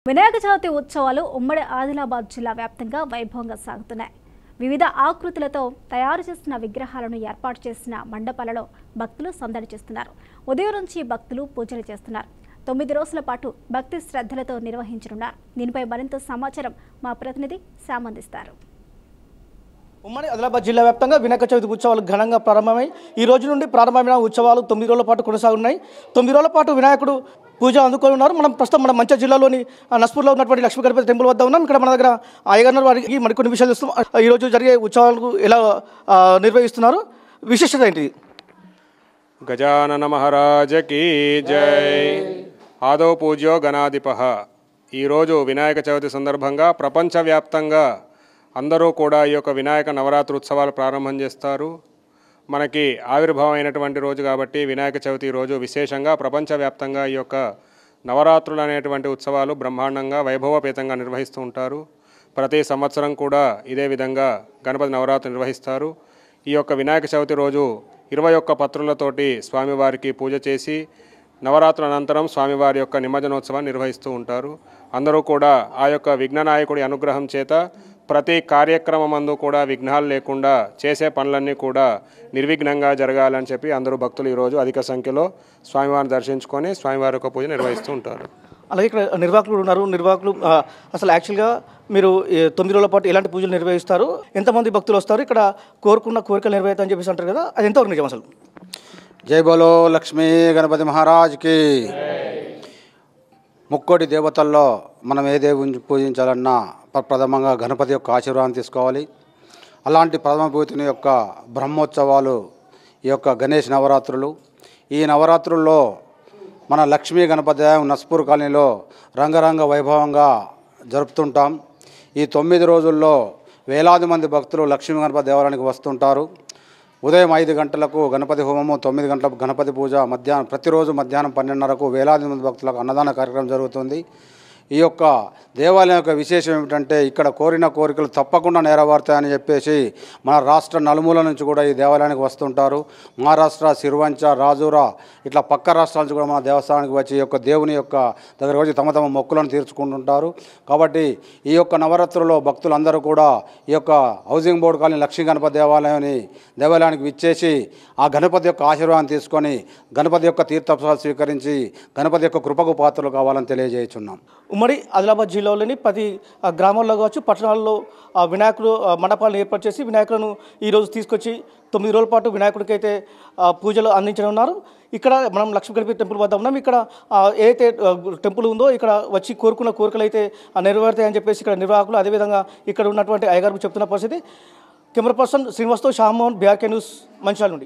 వినాయక చవితి ఉత్సవాలు ఉమ్మడి ఆదిలాబాద్ జిల్లా వ్యాప్తంగా వైభవంగా సాగుతున్నాయి. వివిధ ఆకృతులతో తయారు చేసిన విగ్రహాలను ఏర్పాటు చేసిన మండపాలలో భక్తులు సందడి చేస్తున్నారు. ఉదయం నుంచి భక్తులు పూజలు చేస్తున్నారు. 9 రోజుల పాటు భక్తి శ్రద్ధలతో నిర్వహించనున్నారు. దీనిపై మరింత సమాచారం మా ప్రతినిధి శ్యామ్ అందిస్తారు. ఉమ్మడి ఆదిలాబాద్ జిల్లా వ్యాప్తంగా వినాయక చవితి ఉత్సవాలు ఘనంగా ప్రారంభమై ఈ రోజు నుండి ప్రారంభమైన ఉత్సవాలు 9 రోజుల పాటు కొనసాగున్నాయి. 9 రోజుల పాటు వినాయకుడు పూజ అందుకొని ఉన్నారు. మనం ప్రస్తుతం మన మంచిర్యాల జిల్లాలోని నస్పూర్లో ఉన్నటువంటి లక్ష్మీ గణపతి టెంపుల్ వద్ద ఉన్నాం. ఇక్కడ మన దగ్గర అయ్యగారు వారికి మరికొన్ని విషయాలు ఇస్తాం. ఈరోజు జరిగే ఉత్సవాలకు ఎలా నిర్వహిస్తున్నారు, విశిష్టత ఏంటి? గజానన మహారాజకి జై. ఆదౌ పూజ్యో గణాధిపః. ఈరోజు వినాయక చవితి సందర్భంగా ప్రపంచవ్యాప్తంగా అందరూ కూడా ఈ యొక్క వినాయక నవరాత్రి ఉత్సవాలు ప్రారంభం చేస్తారు. మనకి ఆవిర్భావం అయినటువంటి రోజు కాబట్టి వినాయక చవితి రోజు విశేషంగా ప్రపంచవ్యాప్తంగా ఈ యొక్క నవరాత్రులు అనేటువంటి ఉత్సవాలు బ్రహ్మాండంగా వైభవపేతంగా నిర్వహిస్తూ ఉంటారు. ప్రతి సంవత్సరం కూడా ఇదే విధంగా గణపతి నవరాత్రి నిర్వహిస్తారు. ఈ యొక్క వినాయక చవితి రోజు 21 పత్రులతోటి స్వామివారికి పూజ చేసి నవరాత్రుల అనంతరం స్వామివారి యొక్క నిమజ్జనోత్సవాన్ని నిర్వహిస్తూ ఉంటారు. అందరూ కూడా ఆ యొక్క విఘ్ననాయకుడి అనుగ్రహం చేత ప్రతి కార్యక్రమమందు కూడా విఘ్నాలు లేకుండా చేసే పనులన్నీ కూడా నిర్విఘ్నంగా జరగాలని చెప్పి అందరూ భక్తులు ఈరోజు అధిక సంఖ్యలో స్వామివారిని దర్శించుకొని స్వామివారి యొక్క పూజ నిర్వహిస్తూ ఉంటారు. అలాగే ఇక్కడ నిర్వాహకులు ఉన్నారు. నిర్వాహకులు అసలు యాక్చువల్గా మీరు 9 రోజుల పాటు ఎలాంటి పూజలు నిర్వహిస్తారు, ఎంతమంది భక్తులు వస్తారు, ఇక్కడ కోరుకున్న కోరికలు నెరవేరుతాయని చెప్పేసి అంటారు కదా, అది ఎంతవరకు నిజం అసలు? జై బోలో లక్ష్మీ గణపతి మహారాజ్కి. ముక్కోటి దేవతల్లో మనం ఏ దేవుని పూజించాలన్నా ప్రథమంగా గణపతి యొక్క ఆశీర్వాదం తీసుకోవాలి. అలాంటి ప్రథమ పూజని యొక్క బ్రహ్మోత్సవాలు ఈ యొక్క గణేష్ నవరాత్రులు. ఈ నవరాత్రుల్లో మన లక్ష్మీ గణపతి నస్పూర్ కాలనీలో రంగరంగ వైభవంగా జరుపుతుంటాం. ఈ 9 రోజుల్లో వేలాది మంది భక్తులు లక్ష్మీ గణపతి దేవాలయానికి వస్తుంటారు. ఉదయం 5 గంటలకు గణపతి హోమము, 9 గంటలకు గణపతి పూజ, ప్రతిరోజు మధ్యాహ్నం 12:30కు వేలాది మంది భక్తులకు అన్నదాన కార్యక్రమం జరుగుతుంది. ఈ యొక్క దేవాలయం యొక్క విశేషం ఏమిటంటే ఇక్కడ కోరిన కోరికలు తప్పకుండా నెరవేరుతాయని చెప్పేసి మన రాష్ట్ర నలుమూల నుంచి కూడా ఈ దేవాలయానికి వస్తుంటారు. మహారాష్ట్ర, సిర్వంచ, రాజూరా ఇట్లా పక్క రాష్ట్రాల నుంచి కూడా మన దేవస్థానానికి వచ్చి ఈ యొక్క దేవుని యొక్క దగ్గరకు వచ్చి తమ మొక్కులను తీర్చుకుంటుంటారు. కాబట్టి ఈ యొక్క నవరాత్రుల్లో భక్తులందరూ కూడా ఈ యొక్క housing board colony Lakshmi Ganapati దేవాలయానికి విచ్చేసి ఆ గణపతి యొక్క ఆశీర్వాదం తీసుకొని గణపతి యొక్క తీర్థప్రసాదాలు స్వీకరించి గణపతి యొక్క కృపకు పాత్రలు కావాలని తెలియజేస్తున్నాం. ఉమ్మడి ఆదిలాబాద్ జిల్లాలోని ప్రతి గ్రామాల్లో కావచ్చు, పట్టణాల్లో వినాయకుడు మండపాలను ఏర్పాటు చేసి వినాయకులను ఈరోజు తీసుకొచ్చి 9 రోజుల పాటు వినాయకుడికి అయితే పూజలు అందించనున్నారు. ఇక్కడ మనం లక్ష్మీ గణపతి టెంపుల్ వద్ద ఉన్నాం. ఇక్కడ ఏదైతే టెంపుల్ ఉందో ఇక్కడ వచ్చి కోరుకున్న కోరికలు అయితే నెరవేరుతాయని చెప్పేసి ఇక్కడ నిర్వాహకులు, అదేవిధంగా ఇక్కడ ఉన్నటువంటి అయ్యగారు చెప్తున్న పరిస్థితి. కెమెరా పర్సన్ శ్రీనివాస్తో శ్యామ్మోహన్, BRK న్యూస్, మంచిర్యాల నుండి.